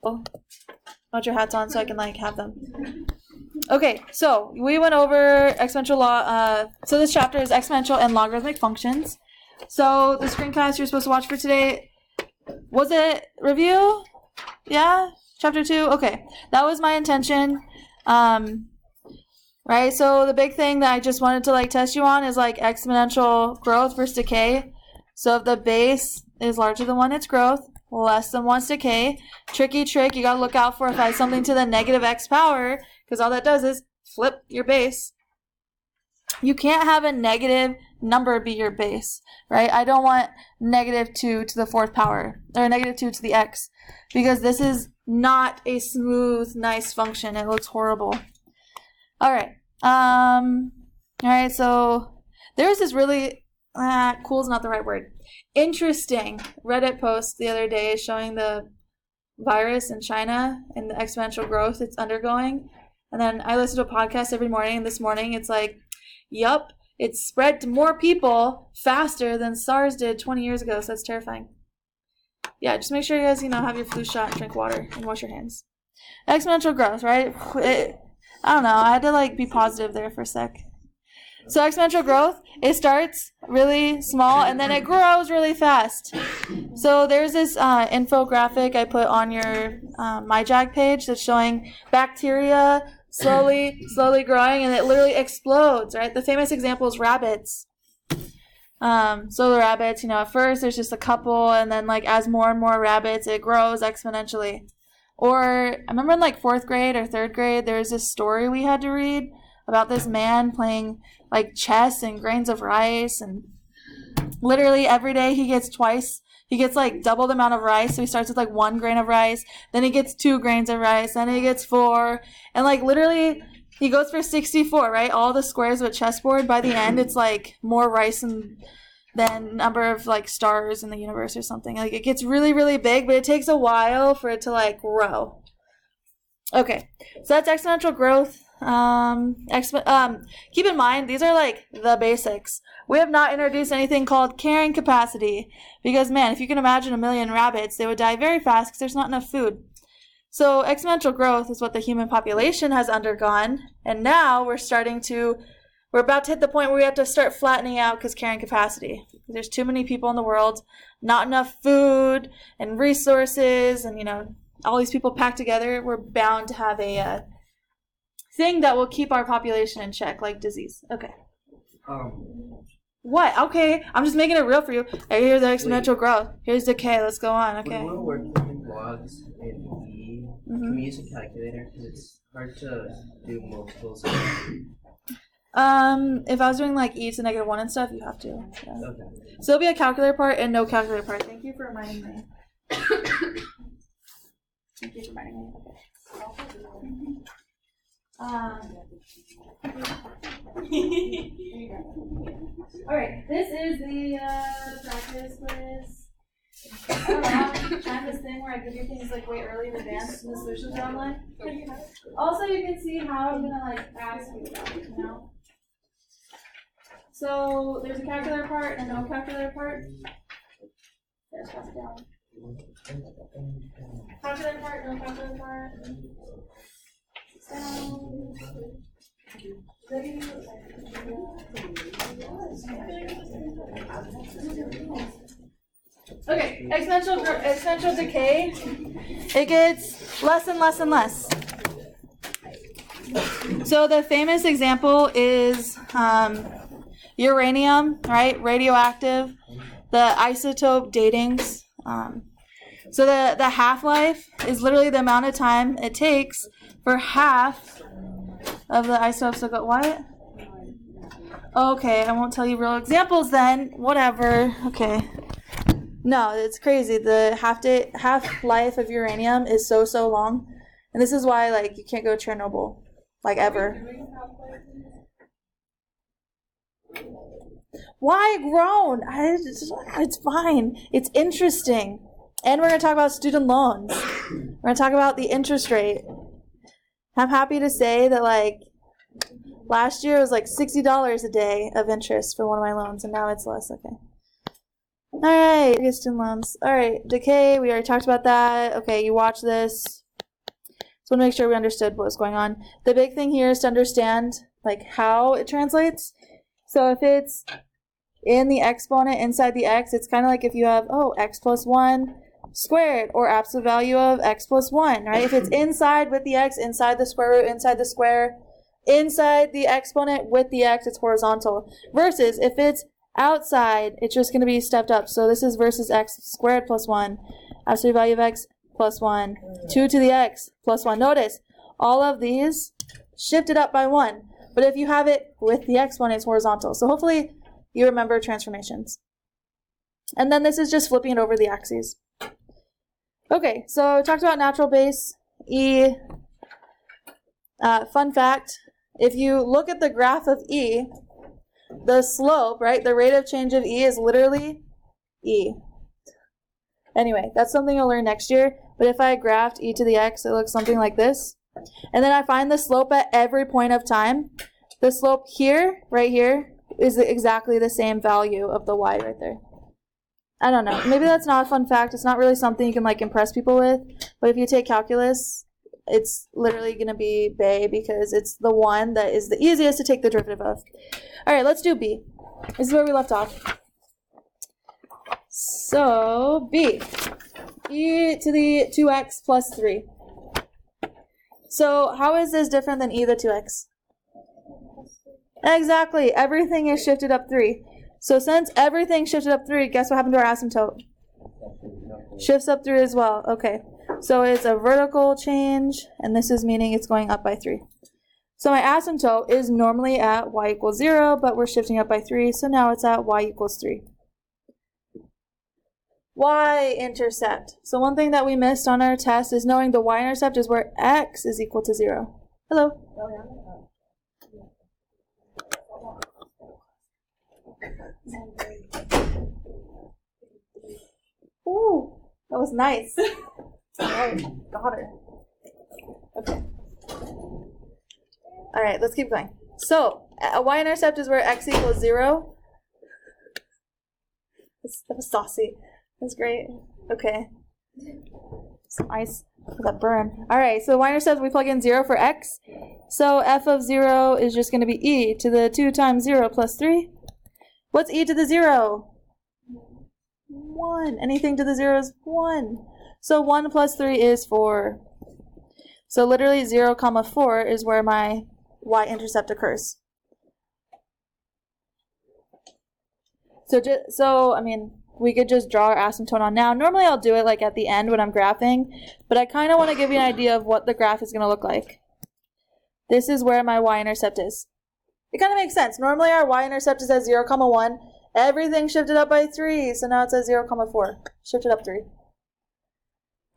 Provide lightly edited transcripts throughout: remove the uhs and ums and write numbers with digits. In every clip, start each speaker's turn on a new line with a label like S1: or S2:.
S1: Put your hats on so I can have them. Okay, so we went over exponential law. So this chapter is exponential and logarithmic functions. So the screencast you're supposed to watch for today, was it review? Yeah? Chapter 2? Okay. That was my intention. Right? So the big thing that I just wanted to test you on is exponential growth versus decay. So if the base is larger than 1, it's growth. Less than 1's decay. Tricky trick, you gotta look out for if I add something to the negative x power, because all that does is flip your base. You can't have a negative number be your base, right? I don't want negative 2 to the 4th power, or negative 2 to the x, because this is not a smooth, nice function. It looks horrible. All right, so there's this really, cool is not the right word, interesting Reddit post the other day showing the virus in China and the exponential growth it's undergoing. And then I listen to a podcast every morning, and this morning it's yup, it's spread to more people faster than SARS did 20 years ago, so that's terrifying. Yeah, just make sure you guys, have your flu shot and drink water and wash your hands. Exponential growth, right? I don't know, I had to be positive there for a sec. So exponential growth, it starts really small and then it grows really fast. So there's this infographic I put on your MyJag page that's showing bacteria slowly growing, and it literally explodes, right? The famous example is rabbits. So the rabbits, at first there's just a couple, and then as more and more rabbits, it grows exponentially. Or I remember in 4th grade or 3rd grade, there was this story we had to read about this man playing chess and grains of rice, and literally every day he gets double the amount of rice. So he starts with 1 grain of rice, then he gets 2 grains of rice, then he gets 4, and literally he goes for 64, right? All the squares of a chessboard. By the end, it's more rice than number of stars in the universe or something. It gets really, really big, but it takes a while for it to grow. Okay, so that's exponential growth. Keep in mind, these are the basics. We have not introduced anything called carrying capacity, because man, if you can imagine 1 million rabbits, they would die very fast because there's not enough food. So exponential growth is what the human population has undergone, and now we're about to hit the point where we have to start flattening out because carrying capacity. There's too many people in the world, not enough food and resources, and all these people packed together. We're bound to have a thing that will keep our population in check, like disease. Okay. What? Okay, I'm just making it real for you. Here's the exponential growth. Here's decay. Let's go on. Okay.
S2: When we're working with logs and E, can we use a calculator? Because it's hard to do multiples.
S1: If I was doing E to -1 and stuff, you have to. Yeah. Okay. So there'll be a calculator part and no calculator part. Thank you for reminding me. Thank you for reminding me. All right, this is the practice quiz. I don't know, trying this thing where I give you things way early in advance and the solutions are online. Also, you can see how I'm gonna ask you about it, So there's a calculator part and a no calculator part. There's pass it down. Calculator part, no calculator part. Okay, exponential decay. It gets less and less and less. So the famous example is uranium, right? Radioactive. The isotope datings. So the half-life is literally the amount of time it takes for half of the isotopes to go. What? Okay, I won't tell you real examples then. Whatever. Okay. No, it's crazy. The half-life of uranium is so long. And this is why, you can't go to Chernobyl, ever. Why grown? It's fine. It's interesting. And we're going to talk about student loans. We're going to talk about the interest rate. I'm happy to say that, last year it was $60 a day of interest for one of my loans, and now it's less. Okay. Alright, student loans. Alright, decay, we already talked about that. Okay, you watch this. Just want to make sure we understood what was going on. The big thing here is to understand like how it translates. So if it's in the exponent inside the x, it's kind of like if you have, x plus 1 squared, or absolute value of x plus 1, right? If it's inside with the x, inside the square root, inside the square, inside the exponent with the x, it's horizontal. Versus if it's outside, it's just going to be stepped up. So this is versus x squared plus 1, absolute value of x plus 1, 2 to the x plus 1. Notice, all of these shifted up by 1. But if you have it with the exponent, it's horizontal. So hopefully you remember transformations. And then this is just flipping it over the axes. Okay, so we talked about natural base, E. Fun fact, if you look at the graph of E, the slope, right, the rate of change of E is literally E. Anyway, that's something you'll learn next year. But if I graphed E to the x, it looks something like this. And then I find the slope at every point of time. The slope here, right here, is exactly the same value of the y right there. I don't know. Maybe that's not a fun fact. It's not really something you can like impress people with. But if you take calculus, it's literally going to be Bay because it's the one that is the easiest to take the derivative of. All right, let's do B. This is where we left off. So B, e to the 2x plus 3. So how is this different than e to the 2x? Exactly. Everything is shifted up 3. So since everything shifted up 3, guess what happened to our asymptote? Shifts up 3 as well. Okay. So it's a vertical change, and this is meaning it's going up by 3. So my asymptote is normally at y equals 0, but we're shifting up by 3, so now it's at y equals 3. Y-intercept. So one thing that we missed on our test is knowing the y-intercept is where x is equal to 0. Hello? Ooh, that was nice. All right, got her. Okay. All right, let's keep going. So a y-intercept is where x equals 0. That was saucy. That's great. Okay. Some ice for that burn. All right, so y-intercept, we plug in 0 for x. So f of 0 is just going to be e to the 2 times 0 plus 3. What's e to the 0? 1. Anything to the 0 is 1. So 1 plus 3 is 4. So literally 0, 4 is where my y-intercept occurs. So I mean, we could just draw our asymptote on now. Normally I'll do it like at the end when I'm graphing, but I kind of want to give you an idea of what the graph is going to look like. This is where my y-intercept is. It kind of makes sense. Normally our y-intercept is at 0, 1. Everything shifted up by 3, so now it's at 0, 4. Shifted up 3.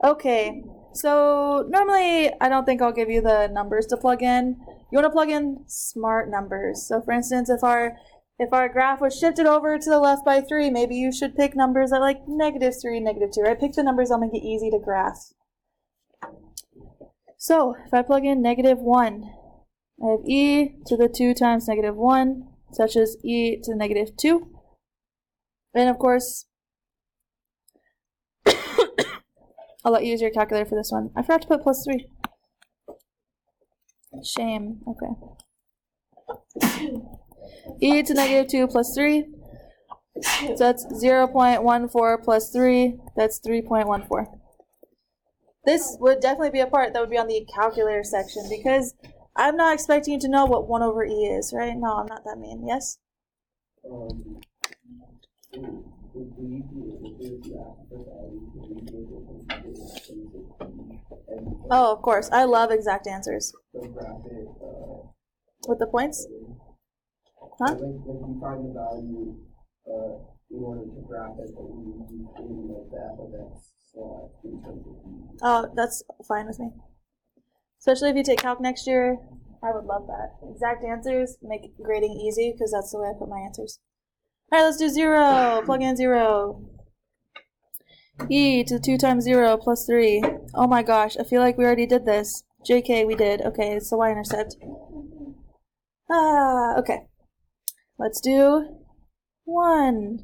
S1: Okay, so normally I don't think I'll give you the numbers to plug in. You want to plug in smart numbers. So for instance, if our graph was shifted over to the left by 3, maybe you should pick numbers at like -3, -2, right? Pick the numbers that'll make it easy to graph. So if I plug in -1, I have e to the 2 times -1, such as e to the -2. And of course, I'll let you use your calculator for this one. I forgot to put plus 3. Shame. Okay. E to -2 plus 3. So that's 0.14 plus 3. That's 3.14. This would definitely be a part that would be on the calculator section because I'm not expecting you to know what 1 over e is, right? No, I'm not that mean. Yes? Oh, of course. I love exact answers. With the points? Huh? Oh, that's fine with me. Especially if you take calc next year, I would love that. Exact answers make grading easy because that's the way I put my answers. All right, let's do 0. Plug in 0. E to the 2 times 0 plus 3. Oh my gosh, I feel like we already did this. JK, we did. Okay, it's the y-intercept. Okay. Let's do 1.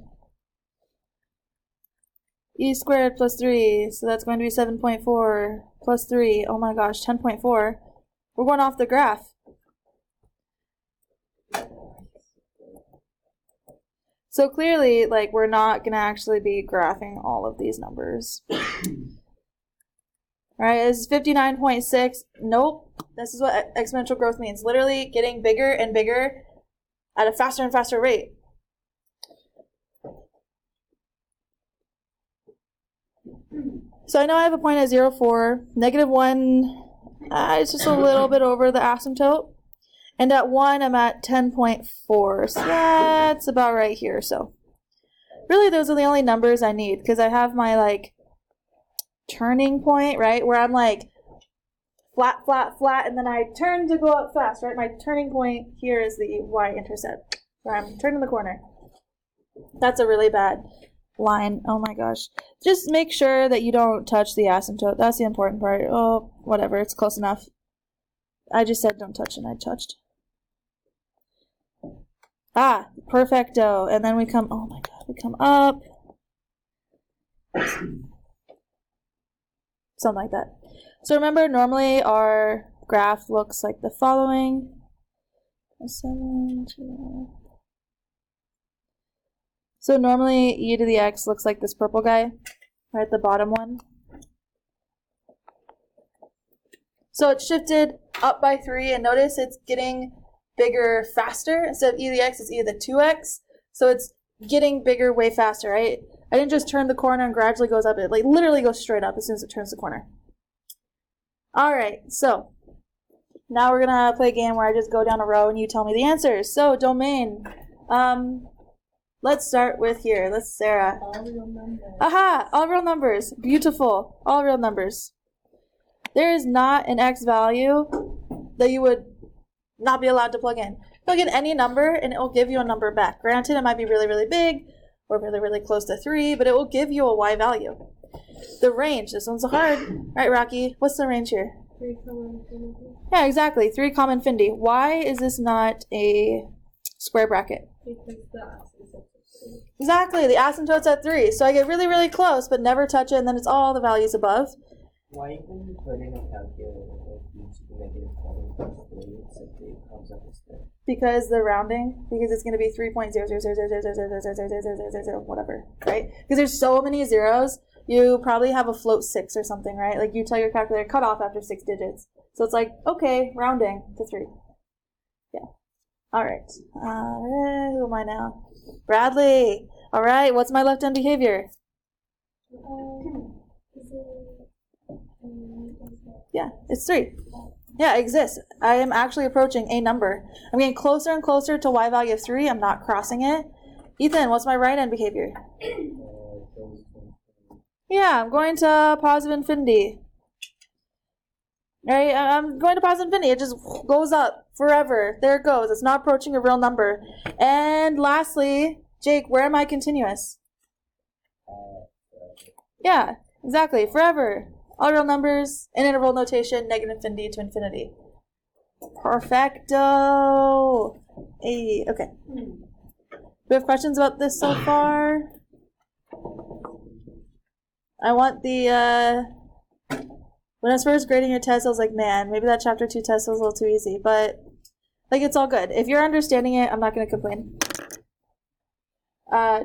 S1: e squared plus 3. So that's going to be 7.4 plus 3. Oh my gosh, 10.4. We're going off the graph. So clearly, like, we're not going to actually be graphing all of these numbers. All right, this is 59.6. Nope. This is what exponential growth means. Literally getting bigger and bigger at a faster and faster rate. So I know I have a point at 0.4. -1, it's just a little bit over the asymptote. And at 1, I'm at 10.4. So that's about right here. So really, those are the only numbers I need, because I have my, like, turning point, right, where I'm like flat, flat, flat, and then I turn to go up fast, right? My turning point here is the y-intercept, where I'm turning the corner. That's a really bad line. Oh my gosh. Just make sure that you don't touch the asymptote. That's the important part. Oh, whatever. It's close enough. I just said don't touch, and I touched. Ah, perfecto. And then we come, oh my god, we come up. Something like that. So remember, normally our graph looks like the following. 7, 2. So normally e to the x looks like this purple guy, right, the bottom one. So it's shifted up by 3, and notice it's getting bigger faster. Instead of e to the x, it's e to the 2x. So it's getting bigger way faster, right? I didn't just turn the corner and gradually goes up. It like literally goes straight up as soon as it turns the corner. All right, so now we're gonna play a game where I just go down a row and you tell me the answers. So domain, let's start with here. Let's Sarah.
S3: All real numbers.
S1: Aha! All real numbers. Beautiful. All real numbers. There is not an x value that you would not be allowed to plug in. Plug in any number and it will give you a number back. Granted, it might be really, really big or really, really close to 3, but it will give you a y value. The range, this one's hard. Right, Rocky, what's the range here?
S3: 3, infinity.
S1: Yeah, exactly, 3, infinity. Why is this not a square bracket?
S3: Because the asymptote is 3.
S1: Exactly, the asymptote's at 3. So I get really, really close, but never touch it, and then it's all the values above.
S2: Why even you put in a calculator like each -20 plus 3 simply comes up as 3?
S1: Because the rounding, because it's going to be 3.00000000000 whatever, right? Because there's so many zeros, you probably have a float 6 or something, right? Like you tell your calculator cut off after 6 digits. So it's like, okay, rounding to 3. Yeah. All right. Who am I now? Bradley. All right. What's my left-hand behavior? Yeah, it's 3. Yeah, it exists. I am actually approaching a number. I'm getting closer and closer to y value of 3. I'm not crossing it. Ethan, what's my right-hand behavior? Yeah, I'm going to positive infinity. Right, I'm going to positive infinity. It just goes up forever. There it goes. It's not approaching a real number. And lastly, Jake, where am I continuous? Yeah, exactly. Forever. All real numbers, in interval notation, negative infinity to infinity. Perfecto. Hey, okay. Do we have questions about this so far? I want the, when I was first grading your test, I was like, man, maybe that chapter 2 test was a little too easy, but, like, it's all good. If you're understanding it, I'm not going to complain.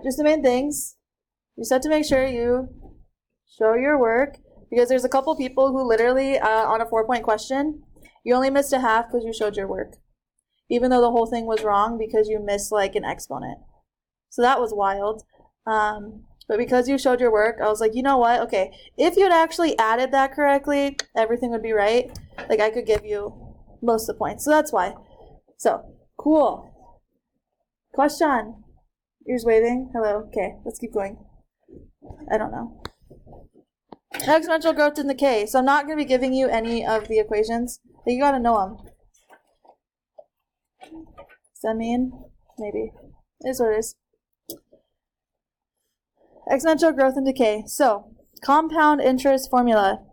S1: Just the main things. You just have to make sure you show your work, because there's a couple people who literally, on a 4-point question, you only missed a half because you showed your work, even though the whole thing was wrong because you missed, like, an exponent. So that was wild. But because you showed your work, I was like, you know what? Okay, if you had actually added that correctly, everything would be right. Like, I could give you most of the points. So that's why. So, cool. Question. Ears waving. Hello. Okay, let's keep going. I don't know. Exponential growth and decay. So I'm not going to be giving you any of the equations, but you got to know them. Does that mean? Maybe. It is what it is. Exponential growth and decay. So, compound interest formula.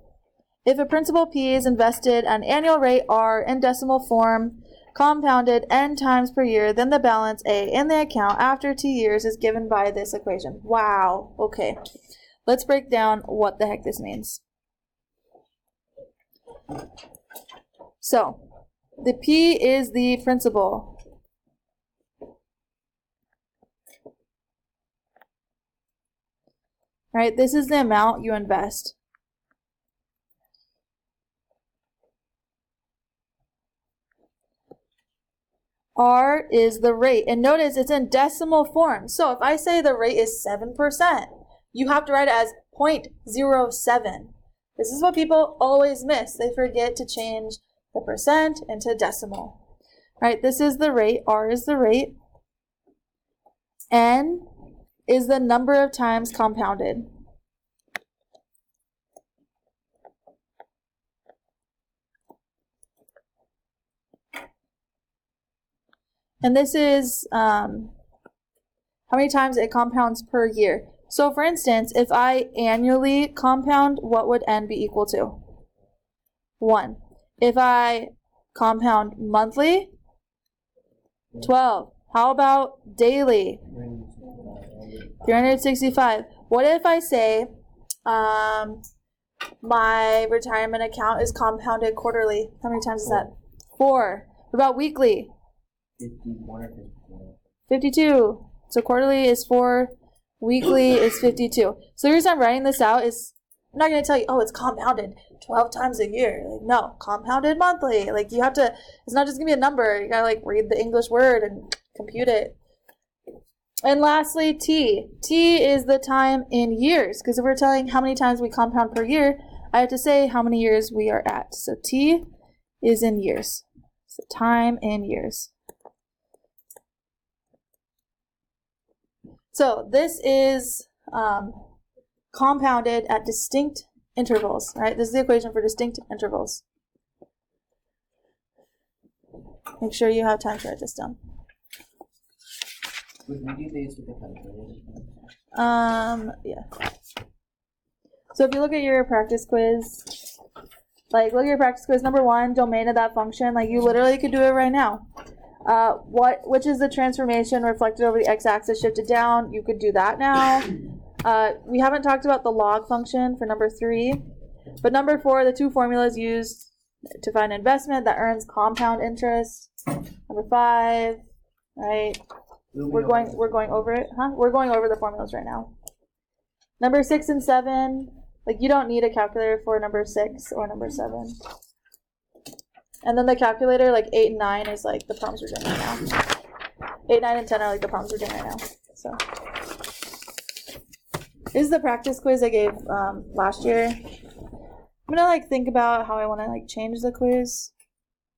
S1: If a principal P is invested at an annual rate R in decimal form, compounded n times per year, then the balance A in the account after 2 years is given by this equation. Wow. Okay. Let's break down what the heck this means. So, the P is the principal. Right? This is the amount you invest. R is the rate. And notice it's in decimal form. So if I say the rate is 7%, you have to write it as 0.07. This is what people always miss. They forget to change the percent into decimal. Right? This is the rate. R is the rate. N is the number of times compounded. And this is how many times it compounds per year. So for instance, if I annually compound, what would N be equal to? 1. If I compound monthly, 12. How about daily? 365. What if I say my retirement account is compounded quarterly? How many times is that? 4. What about weekly?
S2: 51 or 52.
S1: 52. So quarterly is 4, weekly is 52. So the reason I'm writing this out is I'm not going to tell you, oh, it's compounded 12 times a year. Like, no, compounded monthly. Like, you have to, it's not just going to be a number. You got to, like, read the English word and compute it. And lastly, T. T is the time in years. Because if we're telling how many times we compound per year, I have to say how many years we are at. So T is in years. So time in years. So this is compounded at distinct intervals, right? This is the equation for distinct intervals. Make sure you have time to write this down.
S2: Would we do these with the calculator?
S1: Yeah. So if you look at your practice quiz, like look at your practice quiz, number 1, domain of that function, like you literally could do it right now. Which is the transformation reflected over the x-axis shifted down? You could do that now. We haven't talked about the log function for number 3, but number 4, the 2 formulas used to find investment that earns compound interest. Number 5, right? We're going over it, huh? We're going over the formulas right now. Number 6 and 7, like you don't need a calculator for number 6 or number 7. And then the calculator, like 8 and 9 is like the problems we're doing right now. 8, 9, and 10 are like the problems we're doing right now. So this is the practice quiz I gave last year. I'm gonna like think about how I want to like change the quiz,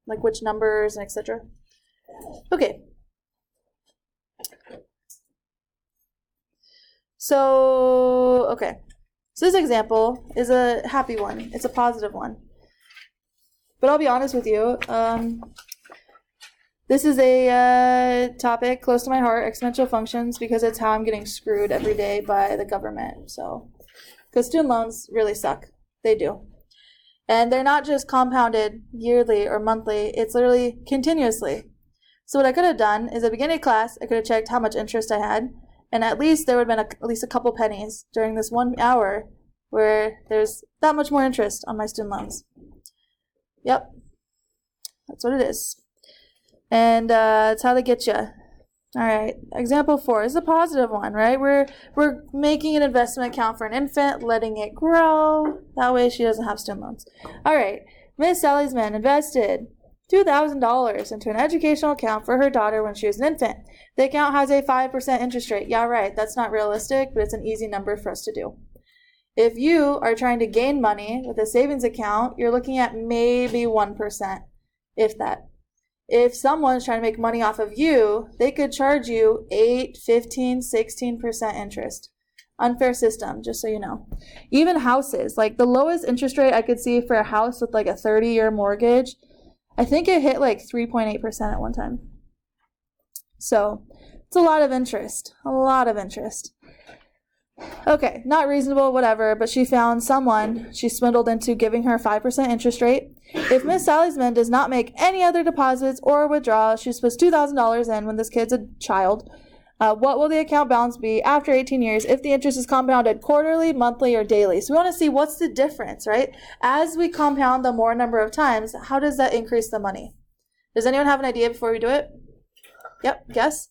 S1: like which numbers and etc. Okay. So this example is a happy one. It's a positive one. But I'll be honest with you, this is a topic close to my heart, exponential functions, because it's how I'm getting screwed every day by the government. So, because student loans really suck. They do. And they're not just compounded yearly or monthly, it's literally continuously. So what I could have done is at the beginning of class, I could have checked how much interest I had, and at least there would have been at least a couple pennies during this 1 hour where there's that much more interest on my student loans. Yep, that's what it is. And that's how they get you. All right, example 4 is a positive one, right? We're making an investment account for an infant, letting it grow. That way she doesn't have student loans. All right, Miss Sally's man invested $2,000 into an educational account for her daughter when she was an infant. The account has a 5% interest rate. Yeah, right, that's not realistic, but it's an easy number for us to do. If you are trying to gain money with a savings account, you're looking at maybe 1%, if that. If someone's trying to make money off of you, they could charge you 8, 15, 16% interest. Unfair system, just so you know. Even houses, like the lowest interest rate I could see for a house with like a 30-year mortgage, I think it hit like 3.8% at one time. So it's a lot of interest, Okay, not reasonable, whatever, but she found someone she swindled into giving her 5% interest rate. If Miss Sally's man does not make any other deposits or withdrawals, she's supposed $2,000 in when this kid's a child. What will the account balance be after 18 years if the interest is compounded quarterly, monthly, or daily? So we want to see what's the difference, right? As we compound the more number of times, how does that increase the money? Does anyone have an idea before we do it? Yep, guess?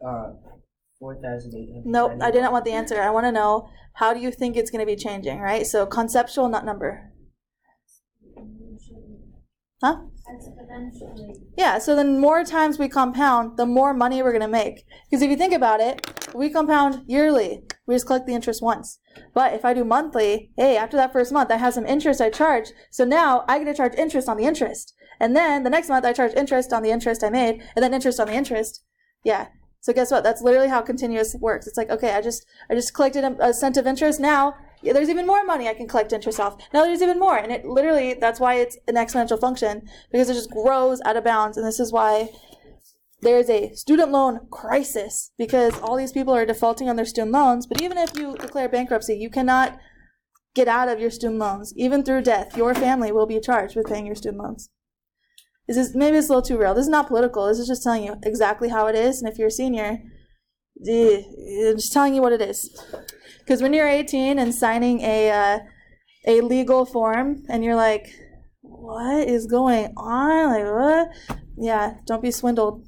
S2: 4,800.
S1: Nope, I didn't want the answer. I want to know, how do you think it's going to be changing, right? So conceptual, not number. Huh?
S3: Exponentially.
S1: Yeah, so the more times we compound, the more money we're going to make. Because if you think about it, we compound yearly. We just collect the interest once. But if I do monthly, hey, after that first month, I have some interest I charge. So now I get to charge interest on the interest. And then the next month I charge interest on the interest I made, and then interest on the interest. Yeah. So guess what? That's literally how continuous works. It's like, okay, I just collected a cent of interest. Now there's even more money I can collect interest off. Now there's even more. And it literally, that's why it's an exponential function, because it just grows out of bounds. And this is why there's a student loan crisis, because all these people are defaulting on their student loans. But even if you declare bankruptcy, you cannot get out of your student loans. Even through death, your family will be charged with paying your student loans. Maybe it's a little too real. This is not political. This is just telling you exactly how it is. And if you're a senior, I'm just telling you what it is. Because when you're 18 and signing a legal form, and you're like, what is going on? Like, what? Yeah, don't be swindled.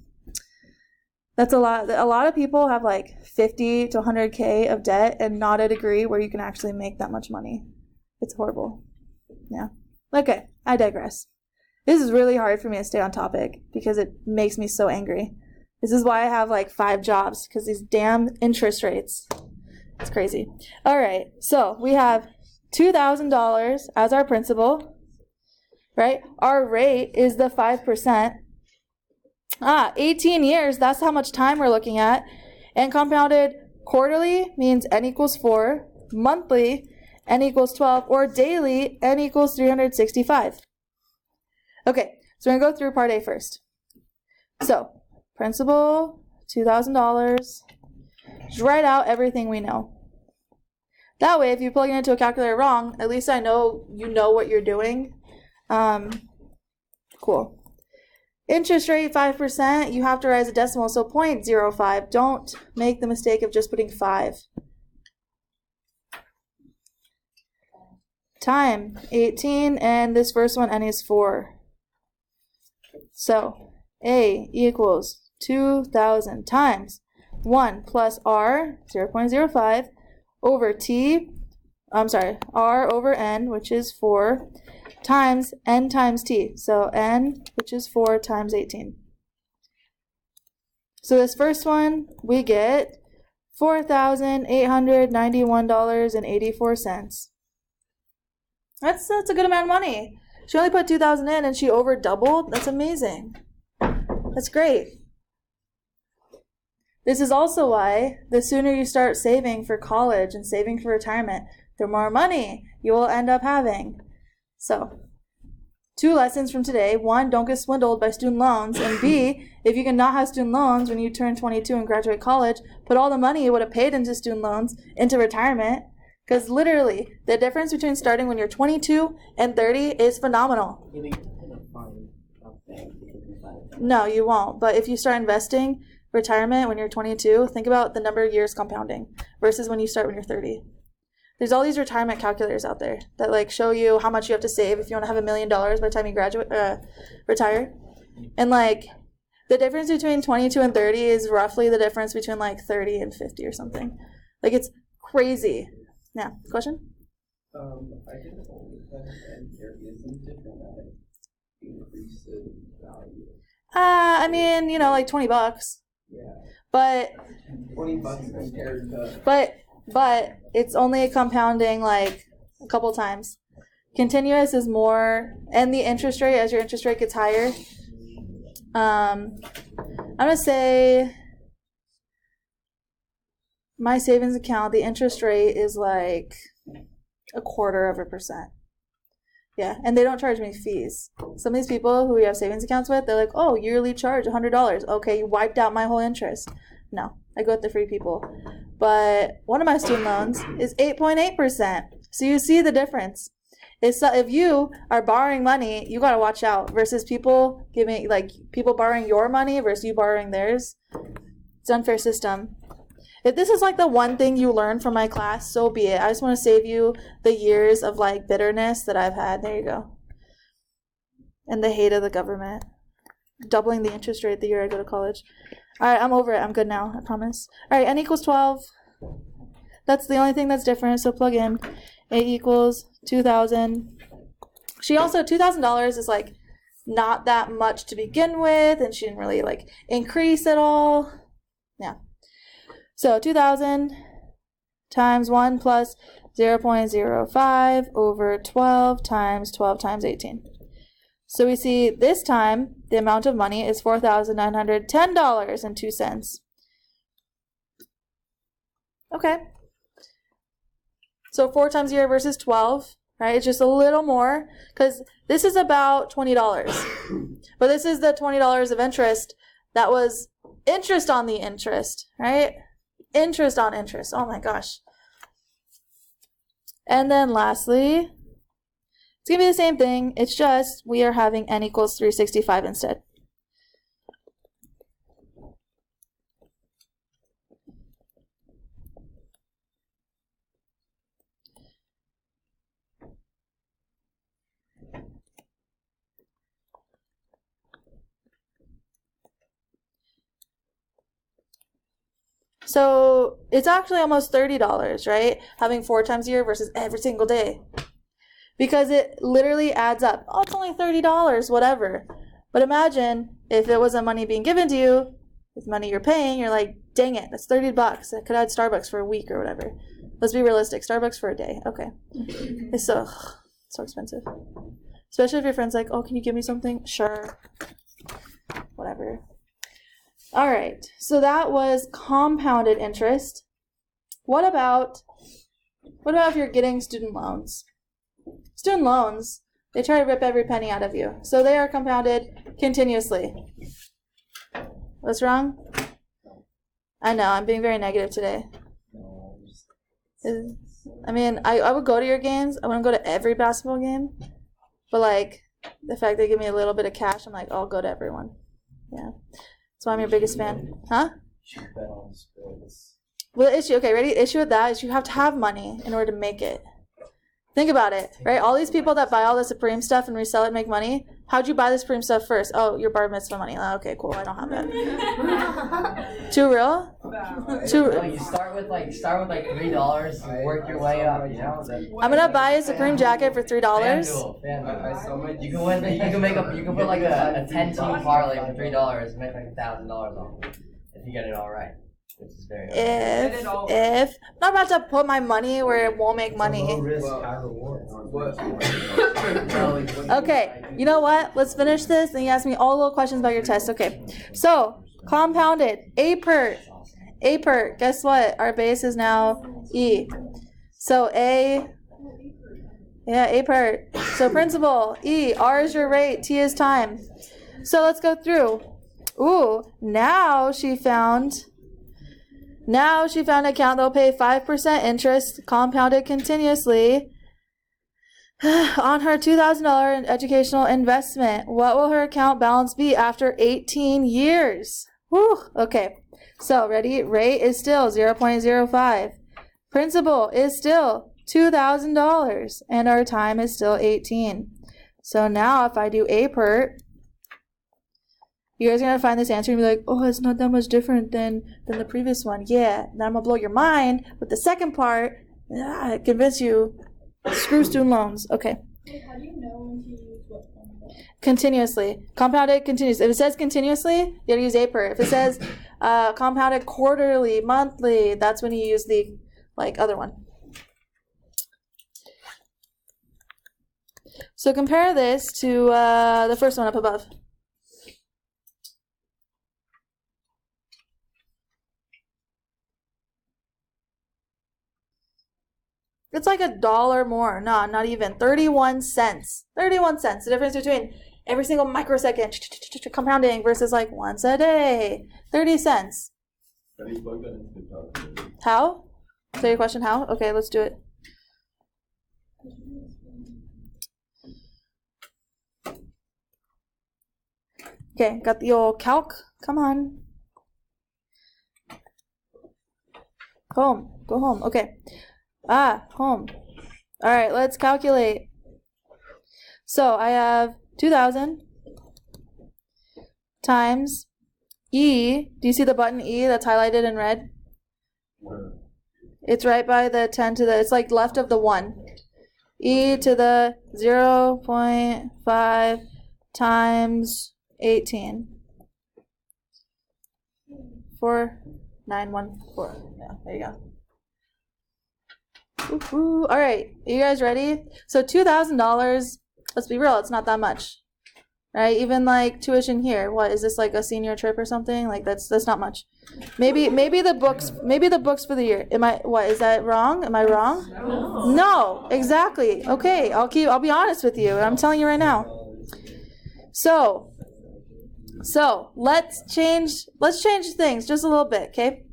S1: That's a lot. A lot of people have like 50 to 100K of debt and not a degree where you can actually make that much money. It's horrible. Yeah. Okay, I digress. This is really hard for me to stay on topic because it makes me so angry. This is why I have like 5 jobs, because these damn interest rates. It's crazy. All right, so we have $2,000 as our principal, right? Our rate is the 5%. 18 years, that's how much time we're looking at. And compounded quarterly means n equals 4, monthly n equals 12, or daily n equals 365. Okay, so we're going to go through part A first. So, principal, $2,000. Just write out everything we know. That way, if you plug it into a calculator wrong, at least I know you know what you're doing. Cool. Interest rate, 5%. You have to raise a decimal, so 0.05. Don't make the mistake of just putting 5. Time, 18, and this first one, n is 4. So, A equals 2,000 times 1 plus R, 0.05, over R over N, which is 4, times N times T. So, N, which is 4 times 18. So, this first one, we get $4,891.84. That's a good amount of money. She only put 2,000 in and she over doubled. That's amazing. That's great. This is also why the sooner you start saving for college and saving for retirement, the more money you will end up having. So, 2 lessons from today. 1, don't get swindled by student loans. And B, if you cannot have student loans when you turn 22 and graduate college, put all the money you would have paid into student loans into retirement. Because literally, the difference between starting when you're 22 and 30 is phenomenal. No, you won't. But if you start investing retirement when you're 22, think about the number of years compounding versus when you start when you're 30. There's all these retirement calculators out there that like show you how much you have to save if you want to have $1 million by the time you retire. And like the difference between 22 and 30 is roughly the difference between like 30 and 50 or something. Like it's crazy. Yeah, question?
S4: I get the only and there isn't a dramatic increase in value.
S1: I mean, like $20.
S4: Yeah.
S1: But
S4: $20 compared to.
S1: But it's only compounding like a couple times. Continuous is more, and the interest rate, as your interest rate gets higher, I'm gonna say my savings account, the interest rate is like 0.25%. Yeah, and they don't charge me fees. Some of these people who we have savings accounts with, they're like, oh, yearly charge $100. Okay, you wiped out my whole interest. No, I go with the free people. But one of my student loans is 8.8%. So you see the difference. If you are borrowing money, you got to watch out versus people borrowing your money versus you borrowing theirs. It's an unfair system. If this is like the one thing you learn from my class, so be it. I just want to save you the years of like bitterness that I've had. There you go. And the hate of the government. Doubling the interest rate the year I go to college. All right, I'm over it. I'm good now. I promise. All right, n equals 12. That's the only thing that's different. So plug in. A equals 2,000. She also, $2,000 is like not that much to begin with, and she didn't really like increase at all. Yeah. So 2,000 times 1 plus 0.05 over 12 times 12 times 18. So we see this time the amount of money is $4,910.02. Okay. So 4 times 0 versus 12, right? It's just a little more because this is about $20. But this is the $20 of interest that was interest on the interest, right? Interest on interest. Oh my gosh. And then lastly, it's going to be the same thing. It's just we are having n equals 365 instead. So it's actually almost $30, right? Having 4 times a year versus every single day. Because it literally adds up. Oh, it's only $30, whatever. But imagine if it wasn't money being given to you, it's money you're paying, you're like, dang it, that's $30. I could add Starbucks for a week or whatever. Let's be realistic. Starbucks for a day. Okay. It's so expensive. Especially if your friend's like, oh, can you give me something? Sure. Whatever. All right, so that was compounded interest. What about if you're getting student loans? Student loans, they try to rip every penny out of you. So they are compounded continuously. What's wrong? I know, I'm being very negative today. I mean, I would go to your games. I wouldn't go to every basketball game. But like, the fact they give me a little bit of cash, I'm like, I'll go to everyone. Yeah. That's why I'm your biggest fan. Huh? Well, the issue, okay, ready? The issue with that is you have to have money in order to make it. Think about it, right? All these people that buy all the Supreme stuff and resell it and make money, how'd you buy the Supreme stuff first? Oh, your bar mitzvah money. Oh, okay, cool. I don't have that. Too real?
S5: No, you start with like $3 and work your way up, you know?
S1: I'm gonna buy a Supreme jacket for $3.
S5: FanDuel. You can put like a 10-team parlay for $3 and make like $1,000 off it if you get it all right. Which is very
S1: if I'm not about to put my money where it won't make money.
S4: Low risk, high reward.
S1: Okay, you know what? Let's finish this and you ask me all the little questions about your test. Okay, so compounded, APERT. Guess what? Our base is now E. So APERT. So principal, E, R is your rate, T is time. So let's go through. Ooh, now she found an account that'll pay 5% interest compounded continuously on her $2,000 educational investment. What will her account balance be after 18 years? Whew. Okay, so ready? Rate is still 0.05. Principal is still $2,000. And our time is still 18. So now if I do APERT, you guys are going to find this answer and be like, oh, it's not that much different than the previous one. Yeah, then I'm going to blow your mind with the second part. Convince you. Screw student loans. Okay.
S3: How do you know when to use what one?
S1: Continuously. Compounded continuously. If it says continuously, you got to use APERT. If it says compounded quarterly, monthly, that's when you use the other one. So compare this to the first one up above. It's like $1 more. No, not even. 31 cents. 31 cents. The difference between every single microsecond compounding versus like once a day. 30 cents. How? So your question, how? Okay, let's do it. Okay, got the old calc. Come on. Home. Go home. Okay. Home. All right, let's calculate. So I have 2,000 times E. Do you see the button E that's highlighted in red? It's right by the 10 to the, it's like left of the 1. E to the 0.5 times 18. 4914. Yeah, there you go. Ooh, all right, are you guys ready? So $2,000, let's be real, it's not that much, right? Even like tuition here, what is this, like a senior trip or something? Like that's not much. Maybe the books for the year. Is that wrong? Am I wrong? No, exactly. Okay, I'll be honest with you. I'm telling you right now. So let's change things just a little bit, okay?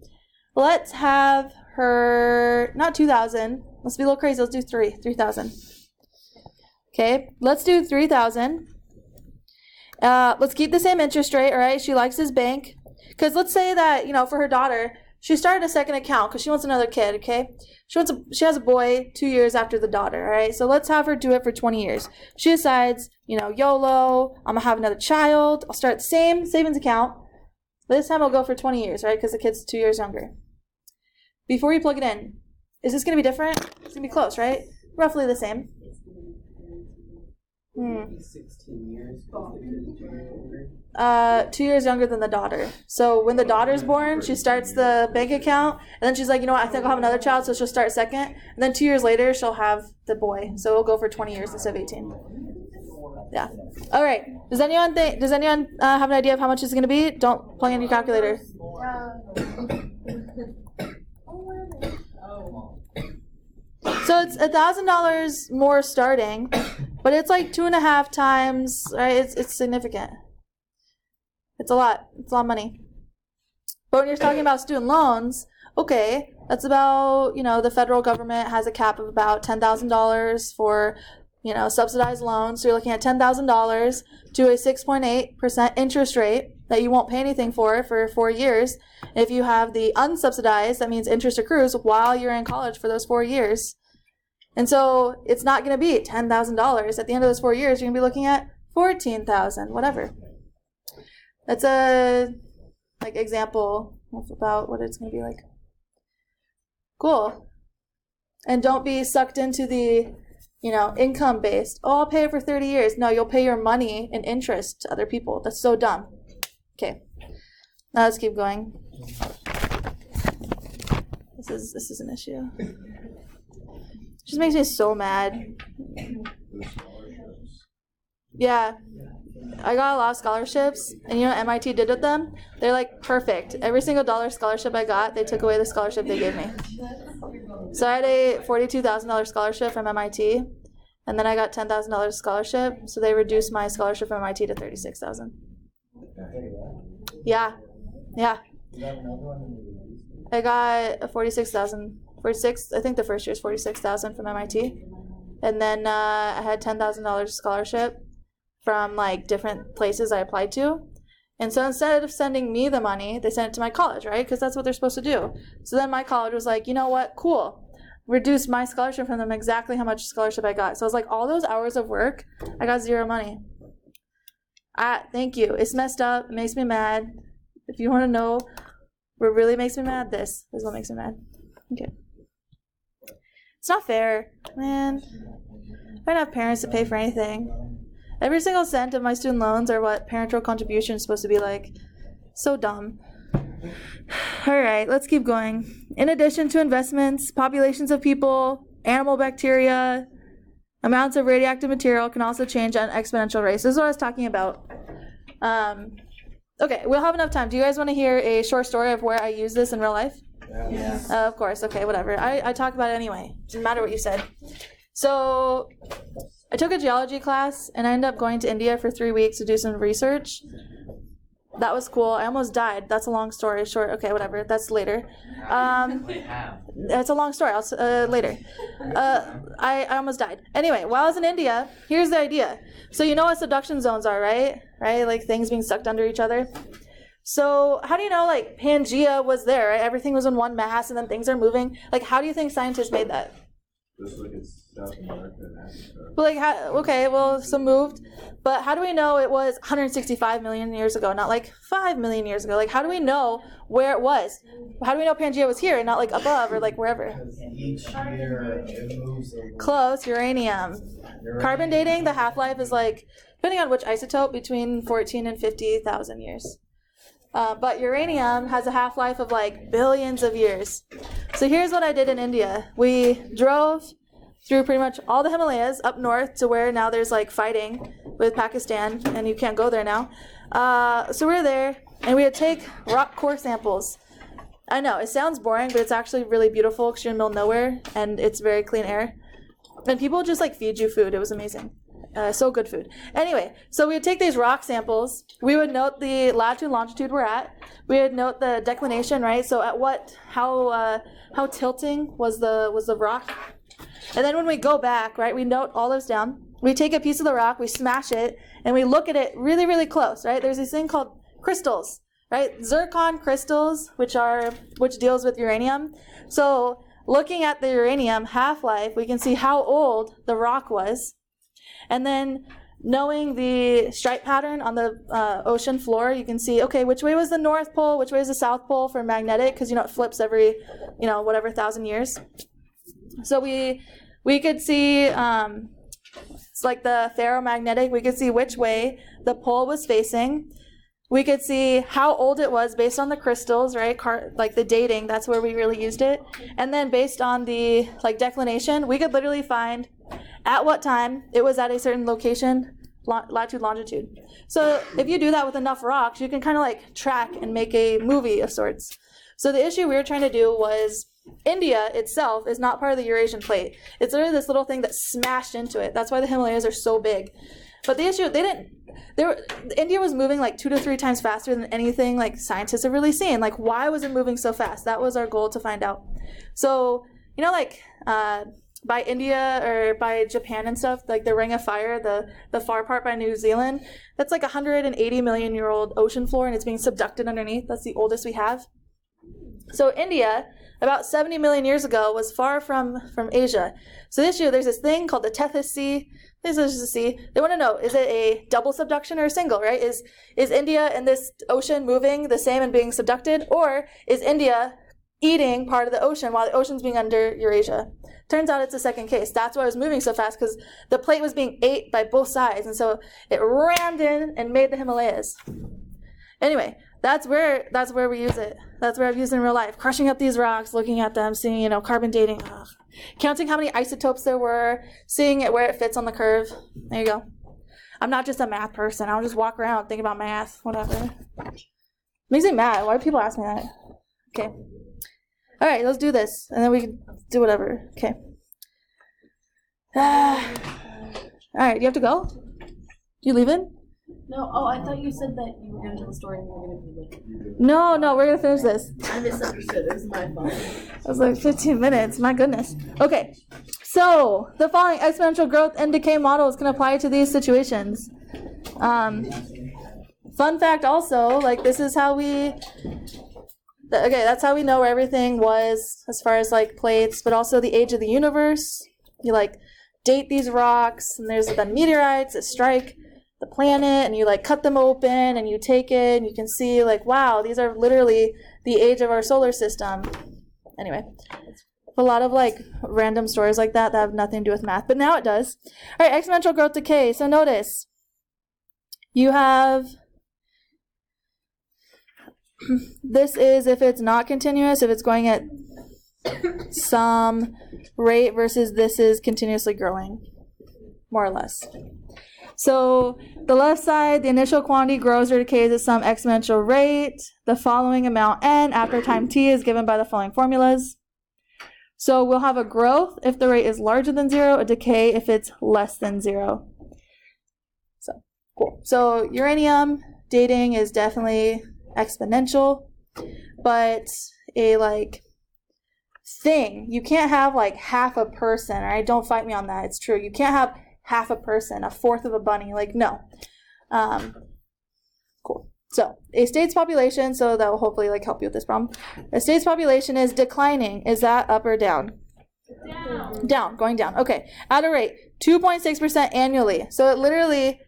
S1: Let's have her, not 2,000. Let's be a little crazy. Let's do 3,000. Okay, let's do 3,000. Let's keep the same interest rate, all right? She likes this bank. Because let's say that, for her daughter, she started a second account because she wants another kid, okay? She has a boy 2 years after the daughter, all right? So let's have her do it for 20 years. She decides, YOLO, I'm going to have another child. I'll start the same savings account. But this time I'll go for 20 years, right? Because the kid's 2 years younger. Before you plug it in, is this going to be different? It's going to be close, right? Roughly the same.
S4: 16 years.
S1: 2 years younger than the daughter. So when the daughter's born, she starts the bank account, and then she's like, I think I'll have another child, so she'll start second. And then 2 years later, she'll have the boy. So we'll go for 20 years instead of 18. Yeah. All right. Does anyone have an idea of how much it's going to be? Don't plug in your calculator. So it's $1,000 more starting, but it's like 2.5 times, right? It's significant. It's a lot. It's a lot of money. But when you're talking about student loans, okay, that's about, the federal government has a cap of about $10,000 for, subsidized loans. So you're looking at $10,000 to a 6.8% interest rate that you won't pay anything for 4 years. If you have the unsubsidized, that means interest accrues while you're in college for those 4 years. And so it's not going to be $10,000. At the end of those 4 years, you're going to be looking at $14,000, whatever. That's a example about what it's going to be like. Cool. And don't be sucked into the, income based. Oh, I'll pay it for 30 years. No, you'll pay your money in interest to other people. That's so dumb. Okay. Now let's keep going. This is an issue. It just makes me so mad. Yeah. I got a lot of scholarships, and you know what MIT did with them? They're like perfect. Every single dollar scholarship I got, they took away the scholarship they gave me. So I had a $42,000 scholarship from MIT, and then I got $10,000 scholarship, so they reduced my scholarship from MIT to $36,000. Yeah. I got a $46,000. I think the first year is $46,000 from MIT, and then I had $10,000 scholarship from different places I applied to. And so instead of sending me the money, they sent it to my college, right? Because that's what they're supposed to do. So then my college was like, you know what? Cool. Reduced my scholarship from them exactly how much scholarship I got. So I was like, all those hours of work, I got zero money. Thank you. It's messed up. It makes me mad. If you want to know what really makes me mad, this is what makes me mad. Okay. It's not fair, man. I don't have parents to pay for anything. Every single cent of my student loans are what parental contribution is supposed to be like. So dumb. All right, let's keep going. In addition to investments, populations of people, animal bacteria, amounts of radioactive material can also change at an exponential rate. So this is what I was talking about. Okay, we'll have enough time. Do you guys want to hear a short story of where I use this in real life? Yeah. Of course. Okay, whatever. I talk about it anyway. Doesn't matter what you said. So I took a geology class, and I ended up going to India for 3 weeks to do some research. That was cool. I almost died. That's a long story. Short. Okay, whatever. That's later. That's a long story. Later. I almost died. Anyway, while I was in India, here's the idea. So you know what subduction zones are, right? Right? Like things being sucked under each other. So how do you know like Pangea was there, right? Everything was in one mass and then things are moving. Like how do you think scientists made that?
S6: Just look at South America and Africa.
S1: But like okay, well some moved. But how do we know it was 165 million years ago, not like 5 million years ago? Like how do we know where it was? How do we know Pangea was here and not like above or like wherever?
S4: Each year it moves a little.
S1: Close, uranium. Carbon dating, the half-life is like, depending on which isotope, between 14 and 50,000 years. But uranium has a half-life of like billions of years. So here's what I did in India. We drove through pretty much all the Himalayas up north to where now there's like fighting with Pakistan and you can't go there now. So we're there and we would take rock core samples. I know, it sounds boring, but it's actually really beautiful because you're in the middle of nowhere and it's very clean air. And people just like feed you food. It was amazing. So good food. Anyway, so we would take these rock samples. We would note the latitude, longitude we're at. We would note the declination, right? So at how tilting was the rock. And then when we go back, right, we note all those down. We take a piece of the rock, we smash it, and we look at it really, really close, right? There's this thing called crystals, right? Zircon crystals, which deals with uranium. So looking at the uranium half-life, we can see how old the rock was. And then knowing the stripe pattern on the ocean floor, you can see, okay, which way was the North Pole, which way is the South Pole for magnetic, because, it flips every, whatever 1,000 years. So we could see, it's like the ferromagnetic, we could see which way the pole was facing. We could see how old it was based on the crystals, right? Like the dating, that's where we really used it. And then based on the declination, we could literally find at what time it was at a certain location, latitude, longitude. So if you do that with enough rocks, you can kind of track and make a movie of sorts. So the issue we were trying to do was India itself is not part of the Eurasian plate. It's literally this little thing that smashed into it. That's why the Himalayas are so big. But the issue, India was moving 2 to 3 times faster than anything scientists have really seen. Why was it moving so fast? That was our goal to find out. So, by India or by Japan and stuff, the Ring of Fire, the far part by New Zealand, that's 180 million year old ocean floor and it's being subducted underneath. That's the oldest we have. So India, about 70 million years ago, was far from Asia. So this year there's this thing called the Tethys Sea. This is a sea. They want to know, is it a double subduction or a single, right? Is India and this ocean moving the same and being subducted? Or is India eating part of the ocean while the ocean's being under Eurasia? Turns out it's the second case. That's why it was moving so fast, because the plate was being ate by both sides. And so it rammed in and made the Himalayas. Anyway, that's where we use it. That's where I've used it in real life. Crushing up these rocks, looking at them, seeing, carbon dating, counting how many isotopes there were, seeing it where it fits on the curve. There you go. I'm not just a math person. I don't just walk around thinking about math, whatever. Makes me mad. Why do people ask me that? Okay. All right, let's do this, and then we can do whatever. Okay. All right, you have to go? You leaving?
S3: No, I thought you said that you were going to tell the story and we were going to be like...
S1: No, we're going to finish this.
S3: I misunderstood. It was my fault.
S1: It was 15 minutes. My goodness. Okay, so the following exponential growth and decay models can apply to these situations. Fun fact also, this is how we... Okay, that's how we know where everything was as far as plates, but also the age of the universe. You date these rocks, and there's the meteorites that strike the planet, and you cut them open, and you take it, and you can see wow, these are literally the age of our solar system. Anyway, a lot of random stories like that have nothing to do with math, but now it does. All right, exponential growth decay. So notice you have. This is if it's not continuous, if it's going at some rate, versus this is continuously growing, more or less. So the left side, the initial quantity grows or decays at some exponential rate. The following amount n after time t is given by the following formulas. So we'll have a growth if the rate is larger than 0, a decay if it's less than 0. So cool. So uranium dating is definitely exponential, but a thing, you can't have half a person, all right? Don't fight me on that. It's true. You can't have half a person, a fourth of a bunny. No. Cool. So a state's population, so that will hopefully like help you with this problem. A state's population is declining. Is that up or down? Down, going down. Okay, at a rate 2.6% annually. So it literally,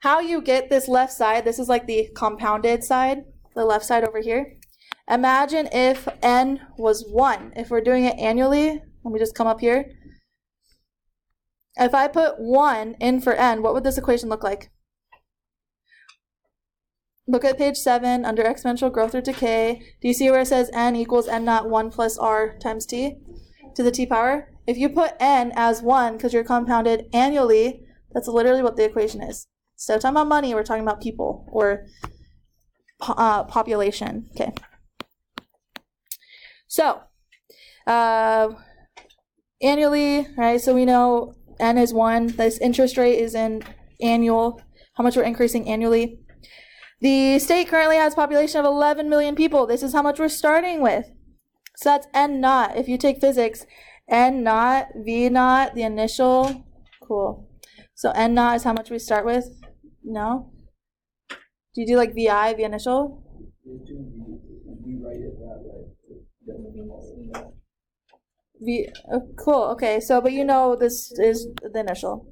S1: how you get this left side, this is like the compounded side, the left side over here. Imagine if n was 1. If we're doing it annually, let me just come up here. If I put 1 in for n, what would this equation look like? Look at page 7 under exponential growth or decay. Do you see where it says n equals n naught 1 plus r times t to the t power? If you put n as 1 because you're compounded annually, that's literally what the equation is. So talking about money, we're talking about people or population. Okay. So annually, right? So we know n is 1. This interest rate is in annual, how much we're increasing annually. The state currently has a population of 11 million people. This is how much we're starting with. So that's n naught. If you take physics, n naught, v naught, the initial, cool. So n naught is how much we start with? No? Do you do like vi, the initial?
S4: We write it that way.
S1: Cool, okay, so, but you know this is the initial.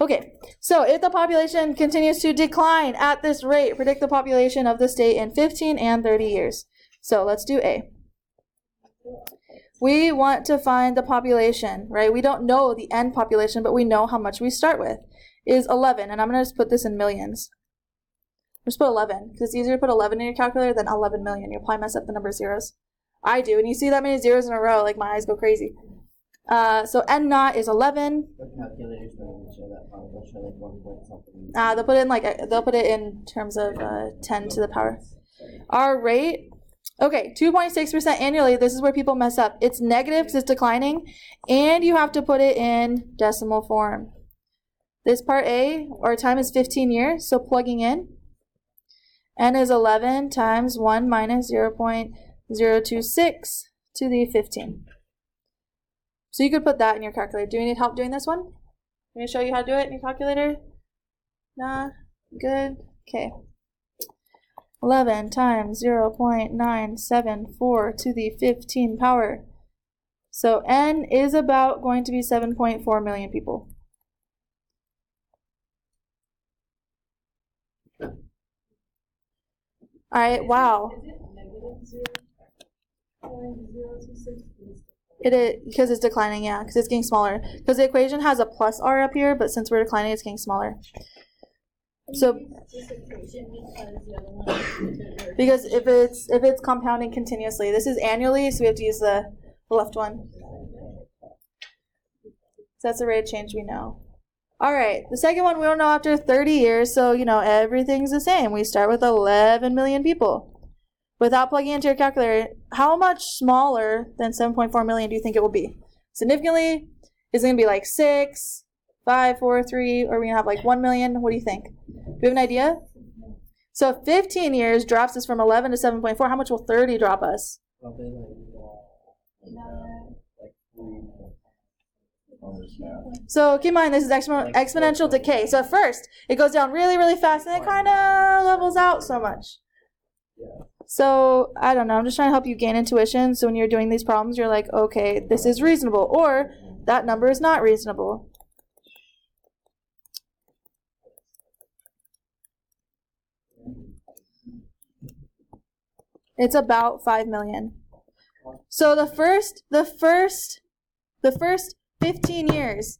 S1: Okay, so if the population continues to decline at this rate, predict the population of the state in 15 and 30 years. So let's do A. We want to find the population, right? We don't know the end population, but we know how much we start with is 11, and I'm going to just put this in millions. Just put 11, because it's easier to put 11 in your calculator than 11 million. You'll probably mess up the number of zeros. I do, and you see that many zeros in a row, like my eyes go crazy. So n naught is 11.
S2: The calculators don't show that power. They'll show like 1 point something.
S1: They'll put it in terms of 10 to the power. Our rate, okay, 2.6% annually. This is where people mess up. It's negative because it's declining, and you have to put it in decimal form. This part A, our time is 15 years, so plugging in, n is 11 times 1 minus 0.026 to the 15. So you could put that in your calculator. Do you need help doing this one? Let me show you how to do it in your calculator. Nah, good. Okay. 11 times 0.974 to the 15 power. So n is about going to be 7.4 million people. All right, wow. It is, because it's declining, yeah, because it's getting smaller. Because the equation has a plus r up here, but since we're declining, it's getting smaller. So, because if it's compounding continuously, this is annually, so we have to use the left one. So that's the rate of change we know. All right, the second one we don't know after 30 years, so you know everything's the same. We start with 11 million people. Without plugging into your calculator, how much smaller than 7.4 million do you think it will be? Significantly? Is it going to be like 6, 5, 4, 3, or are we going to have like 1 million? What do you think? Do you have an idea? So 15 years drops us from 11 to 7.4. How much will 30 drop us?
S2: Probably
S1: So keep in mind, this is exponential decay. So at first, it goes down really, really fast, and it kind of levels out so much. So, I don't know, I'm just trying to help you gain intuition, so when you're doing these problems, you're like, okay, this is reasonable, or that number is not reasonable. It's about 5 million. So the first 15 years,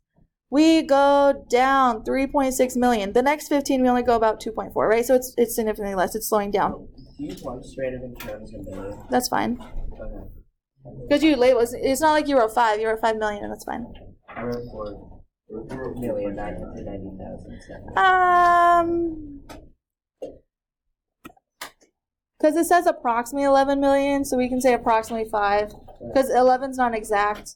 S1: we go down 3.6 million. The next 15, we only go about 2.4, right? So it's significantly less. It's slowing down.
S2: Do you want straight up in terms of million?
S1: That's fine.
S2: Okay.
S1: Because you label it's not like you wrote 5, you wrote 5 million, and that's fine.
S2: I wrote 4,990,000.
S1: Because it says approximately 11 million, so we can say approximately 5. Because 11's not exact.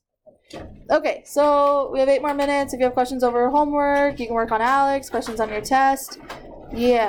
S1: Okay, so we have 8 more minutes. If you have questions over homework, you can work on Alex, questions on your test. Yeah.